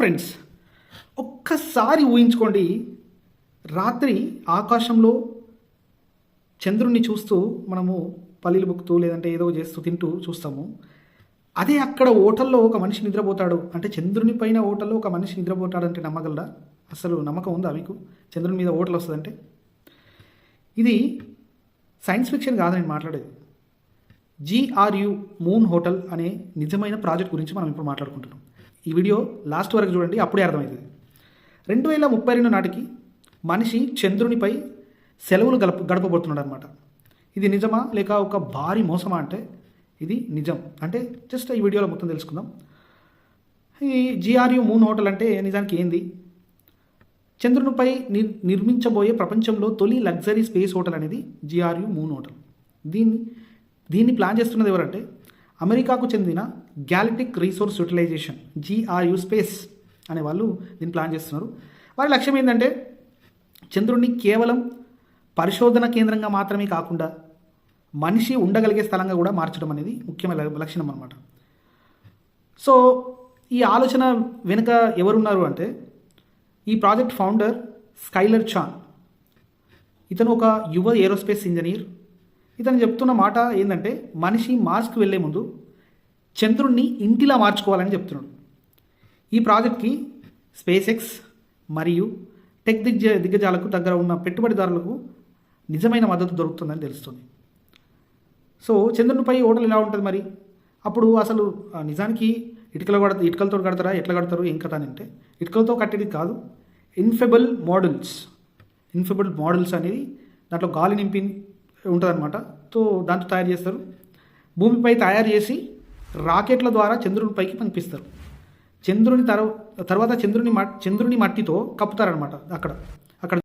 Friends, ఒక్కసారి ఊహించుకోండి, రాత్రి ఆకాశంలో చంద్రుణ్ణి చూస్తూ మనము పల్లీలు బుక్కుతూ లేదంటే ఏదో చేస్తూ తింటూ చూస్తాము. అదే అక్కడ హోటల్లో ఒక మనిషి నిద్రపోతాడు అంటే, చంద్రుని పైన హోటల్లో ఒక మనిషి నిద్రపోతాడంటే నమ్మగలరా? అసలు నమ్మకం ఉందా మీకు? చంద్రుని మీద హోటల్ వస్తుందంటే ఇది సైన్స్ ఫిక్షన్ కాదు నేను మాట్లాడేది. GRU మూన్ హోటల్ అనే నిజమైన ప్రాజెక్ట్ గురించి మనం ఇప్పుడు మాట్లాడుకుంటున్నాం. ఈ వీడియో లాస్ట్ వరకు చూడండి, అప్పుడే అర్థమవుతుంది. 2032 నాటికి మనిషి చంద్రునిపై సెలవులు గడపబోతున్నాడు అనమాట. ఇది నిజమా లేక ఒక భారీ మోసమా అంటే ఇది నిజం. అంటే జస్ట్ ఈ వీడియోలో మొత్తం తెలుసుకుందాం. ఈ GRU మూన్ హోటల్ అంటే నిజానికి ఏంది? చంద్రునిపై నిర్మించబోయే ప్రపంచంలో తొలి లగ్జరీ స్పేస్ హోటల్ అనేది GRU మూన్ హోటల్. దీన్ని ప్లాన్ చేస్తున్నది ఎవరంటే అమెరికాకు చెందిన galactic resource utilization GRU space అనే వాళ్ళు దీన్ని ప్లాన్ చేస్తున్నారు. వారి లక్ష్యం ఏంటంటే చంద్రుడిని కేవలం పరిశోధన కేంద్రంగా మాత్రమే కాకుండా మనిషి ఉండగలిగే స్థలంగా కూడా మార్చడం అనేది ముఖ్యమైన లక్షణం అనమాట. సో ఈ ఆలోచన వెనుక ఎవరున్నారు అంటే ఈ ప్రాజెక్ట్ ఫౌండర్ స్కైలర్ చాన్. ఇతను ఒక యువ ఏరోస్పేస్ ఇంజనీర్. ఇతను చెప్తున్న మాట ఏంటంటే మనిషి మార్స్కి వెళ్లే ముందు చంద్రుణ్ణి ఇంటిలా మార్చుకోవాలని చెప్తున్నాడు. ఈ ప్రాజెక్ట్కి SpaceX మరియు టెక్ దిగ్గజాలకు దగ్గర ఉన్న పెట్టుబడిదారులకు నిజమైన మద్దతు దొరుకుతుందని తెలుస్తుంది. సో చంద్రునిపై హోటల్ ఎలా ఉంటుంది మరి? అప్పుడు అసలు నిజానికి ఇటుకలతో కడతారా, ఎట్లా కడతారు, ఏం కథ అని అంటే ఇటుకలతో కట్టేది కాదు. ఇన్ఫెబుల్ మోడల్స్ అనేది దాంట్లో గాలి నింపి ఉంటుందన్నమాట. సో దాంతో తయారు చేస్తారు. భూమిపై తయారు చేసి రాకెట్ల ద్వారా చంద్రునిపైకి పంపిస్తారు. చంద్రుని తర్వాత చంద్రుని మట్టితో కప్పుతారనమాట. అక్కడ